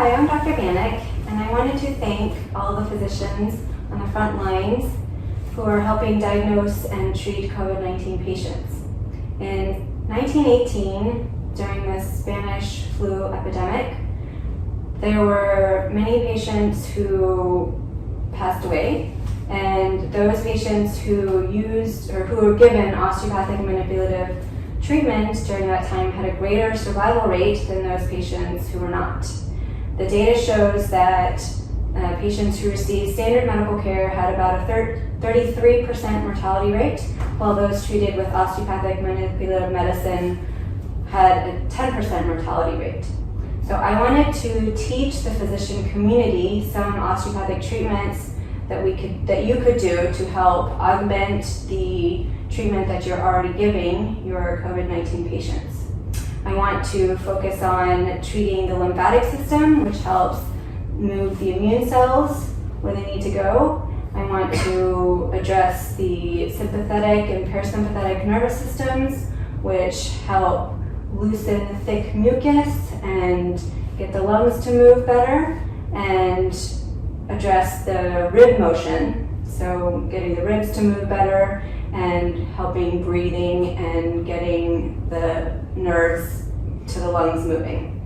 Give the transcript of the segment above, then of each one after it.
Hi, I'm Dr. Bannock, and I wanted to thank all the physicians on the front lines who are helping diagnose and treat COVID-19 patients. In 1918, during the Spanish flu epidemic, there were many patients who passed away, and those patients who used or who were given osteopathic manipulative treatment during that time had a greater survival rate than those patients who were not. The data shows that patients who received standard medical care had about a 33% mortality rate, while those treated with osteopathic manipulative medicine had a 10% mortality rate. So I wanted to teach the physician community some osteopathic treatments that you could do to help augment the treatment that you're already giving your COVID-19 patients. I want to focus on treating the lymphatic system, which helps move the immune cells where they need to go. I want to address the sympathetic and parasympathetic nervous systems, which help loosen thick mucus and get the lungs to move better, and address the rib motion, so getting the ribs to move better and helping breathing and getting the nerves to the lungs moving.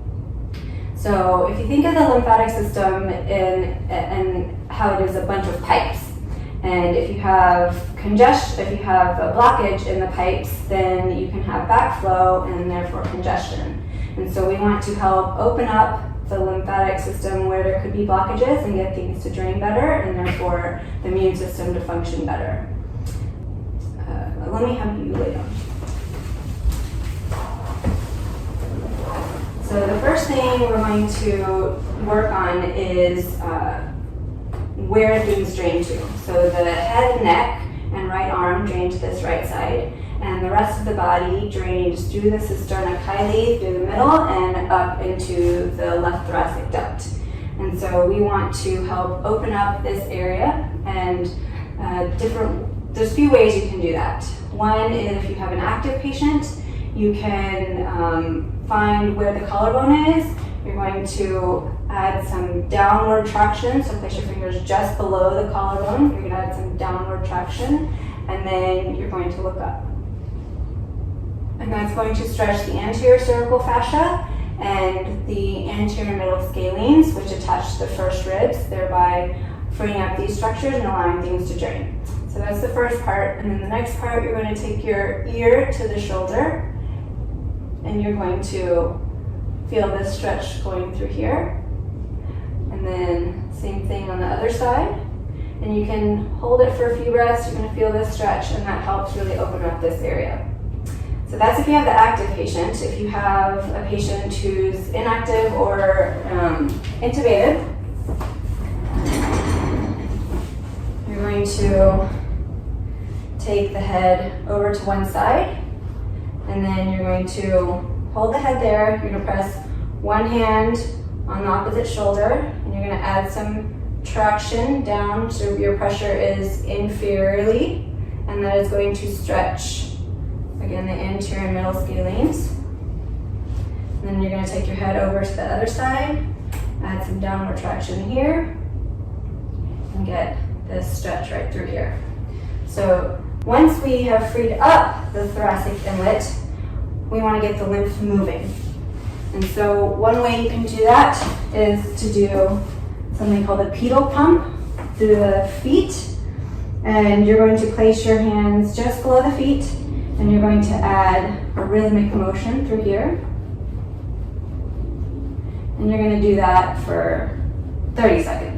So if you think of the lymphatic system and how it is a bunch of pipes, and if you have a blockage in the pipes, then you can have backflow and therefore congestion. And so we want to help open up the lymphatic system where there could be blockages and get things to drain better, and therefore the immune system to function better. Let me have you lay down. So the first thing we're going to work on is where things drain to. So the head, neck, and right arm drain to this right side, and the rest of the body drains through the cisterna chyli, through the middle, and up into the left thoracic duct. And so we want to help open up this area, and there's a few ways you can do that. One is if you have an active patient, you can find where the collarbone is. You're going to add some downward traction, so place your fingers just below the collarbone. You're going to add some downward traction, and then you're going to look up. And that's going to stretch the anterior cervical fascia and the anterior middle scalenes, which attach to the first ribs, thereby freeing up these structures and allowing things to drain. So that's the first part, and then the next part, you're going to take your ear to the shoulder, and you're going to feel this stretch going through here. And then same thing on the other side. And you can hold it for a few breaths. You're going to feel this stretch, and that helps really open up this area. So that's if you have the active patient. If you have a patient who's inactive or intubated, you're going to take the head over to one side, and then you're going to hold the head there. You're going to press one hand on the opposite shoulder, and you're going to add some traction down so your pressure is inferiorly, and that is going to stretch, again, the anterior and middle scalenes. And then you're going to take your head over to the other side, add some downward traction here, and get this stretch right through here. So once we have freed up the thoracic inlet, we want to get the lymph moving. And so one way you can do that is to do something called a pedal pump through the feet. And you're going to place your hands just below the feet, and you're going to add a rhythmic motion through here. And you're going to do that for 30 seconds.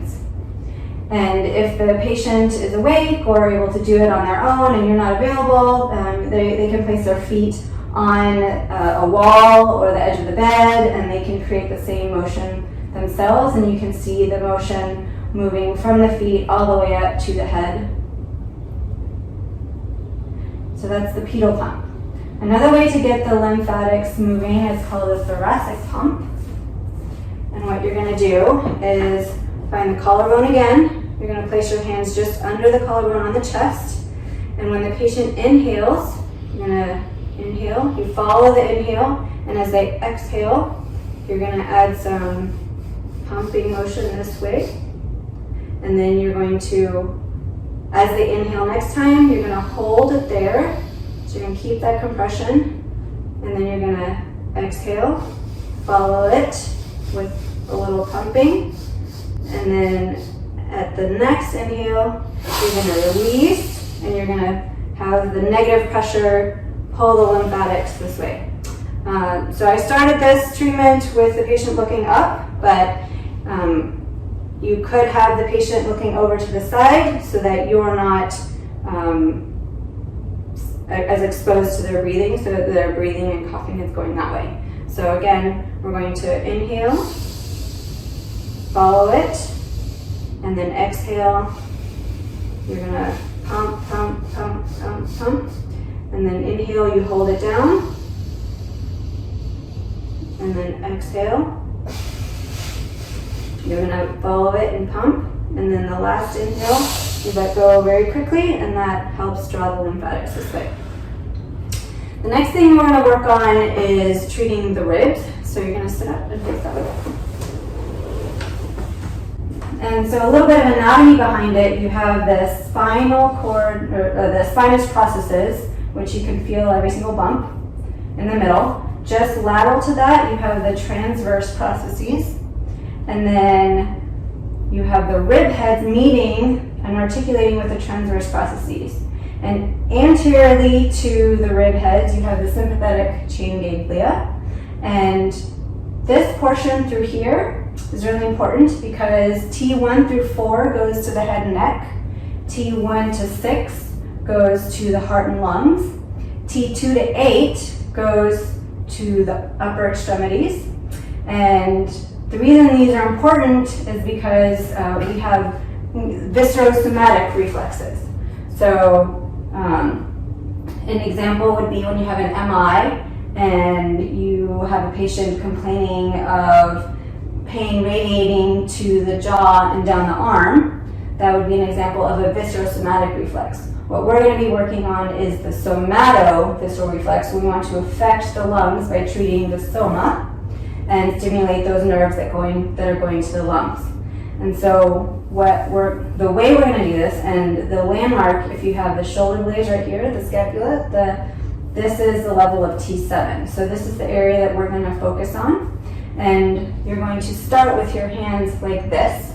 And if the patient is awake or able to do it on their own and you're not available, they can place their feet on a wall or the edge of the bed, and they can create the same motion themselves, and you can see the motion moving from the feet all the way up to the head. So that's the pedal pump. Another way to get the lymphatics moving is called a thoracic pump. And what you're going to do is find the collarbone again. You're going to place your hands just under the collarbone on the chest. And when the patient inhales, you're going to inhale, you follow the inhale, and as they exhale, you're going to add some pumping motion this way. And then you're going to, as they inhale next time, you're going to hold it there. So you're going to keep that compression. And then you're going to exhale, follow it with a little pumping. And then at the next inhale, you're going to release, and you're going to have the negative pressure pull the lymphatics this way. So I started this treatment with the patient looking up, but you could have the patient looking over to the side so that you're not as exposed to their breathing, so that their breathing and coughing is going that way. So again, we're going to inhale, follow it, and then exhale. You're going to pump, pump, pump, pump, pump. And then inhale, you hold it down. And then exhale. You're going to follow it and pump. And then the last inhale, you let go very quickly, and that helps draw the lymphatics this way. The next thing we're going to work on is treating the ribs. So you're going to sit up and face that way. And so a little bit of anatomy behind it, you have the spinal cord, or the spinous processes, which you can feel every single bump in the middle. Just lateral to that, you have the transverse processes. And then you have the rib heads meeting and articulating with the transverse processes. And anteriorly to the rib heads, you have the sympathetic chain ganglia. And this portion through here is really important because T1 through 4 goes to the head and neck. T1 to 6 goes to the heart and lungs. T2 to 8 goes to the upper extremities. And the reason these are important is because we have viscerosomatic reflexes. So an example would be when you have an MI and you have a patient complaining of pain radiating to the jaw and down the arm. That would be an example of a viscerosomatic reflex. What we're going to be working on is the somatovisceral reflex. We want to affect the lungs by treating the soma and stimulate those nerves that are going to the lungs. And so the way we're going to do this, and the landmark, if you have the shoulder blades right here, the scapula, this is the level of T7. So this is the area that we're going to focus on. And you're going to start with your hands like this,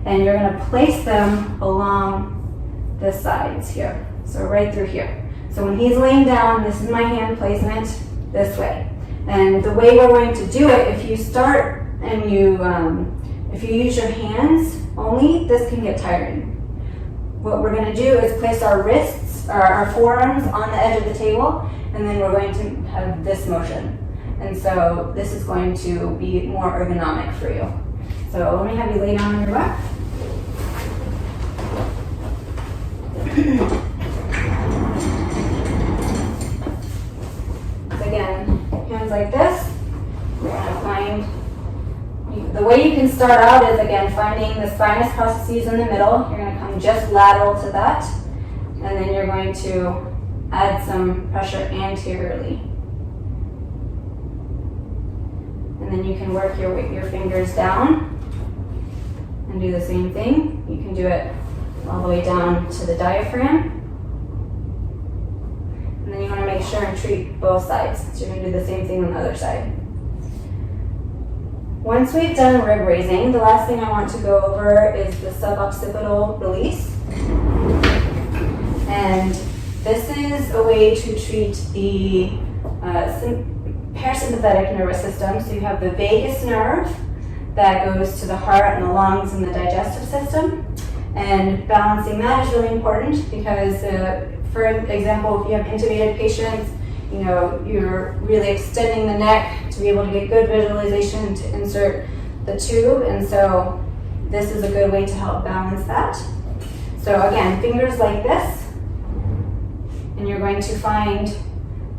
and you're going to place them along the sides here. So right through here. So when he's laying down, this is my hand placement this way. And the way we're going to do it, if you start and if you use your hands only, this can get tiring. What we're going to do is place our wrists, or our forearms on the edge of the table, and then we're going to have this motion. And so this is going to be more ergonomic for you. So let me have you lay down on your back. So again, hands like this. We're going to find, the way you can start out is again finding the spinous processes in the middle. You're going to come just lateral to that. And then you're going to add some pressure anteriorly. And then you can work your fingers down and do the same thing. You can do it all the way down to the diaphragm. And then you want to make sure and treat both sides. So you're going to do the same thing on the other side. Once we've done rib raising, the last thing I want to go over is the suboccipital release. And this is a way to treat the parasympathetic nervous system. So you have the vagus nerve that goes to the heart and the lungs and the digestive system. And balancing that is really important because, for example, if you have intubated patients, you're really extending the neck to be able to get good visualization to insert the tube. And so this is a good way to help balance that. So again, fingers like this, and you're going to find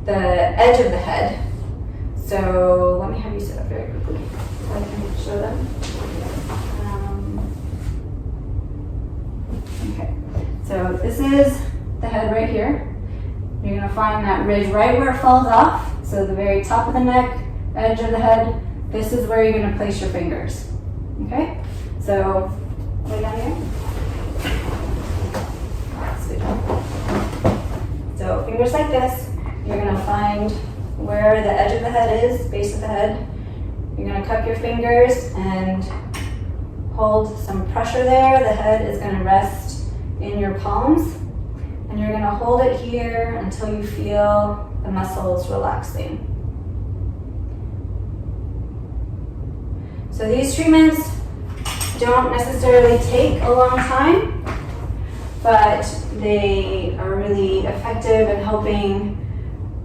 the edge of the head. So let me have you sit up very quickly so I can show them. Okay, so this is the head right here. You're going to find that ridge right where it falls off. So the very top of the neck, edge of the head, this is where you're going to place your fingers. Okay, so lay down here. Good job. So fingers like this. You're going to find where the edge of the head is, base of the head. You're going to cup your fingers and hold some pressure there. The head is going to rest in your palms. And you're going to hold it here until you feel the muscles relaxing. So these treatments don't necessarily take a long time, but they are really effective in helping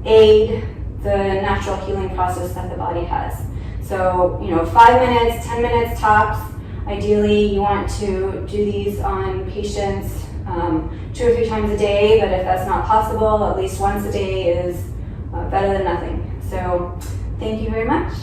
aid the natural healing process that the body has. So, 5 minutes, 10 minutes tops. Ideally, you want to do these on patients 2 or 3 times a day, but if that's not possible, at least once a day is better than nothing. So, thank you very much.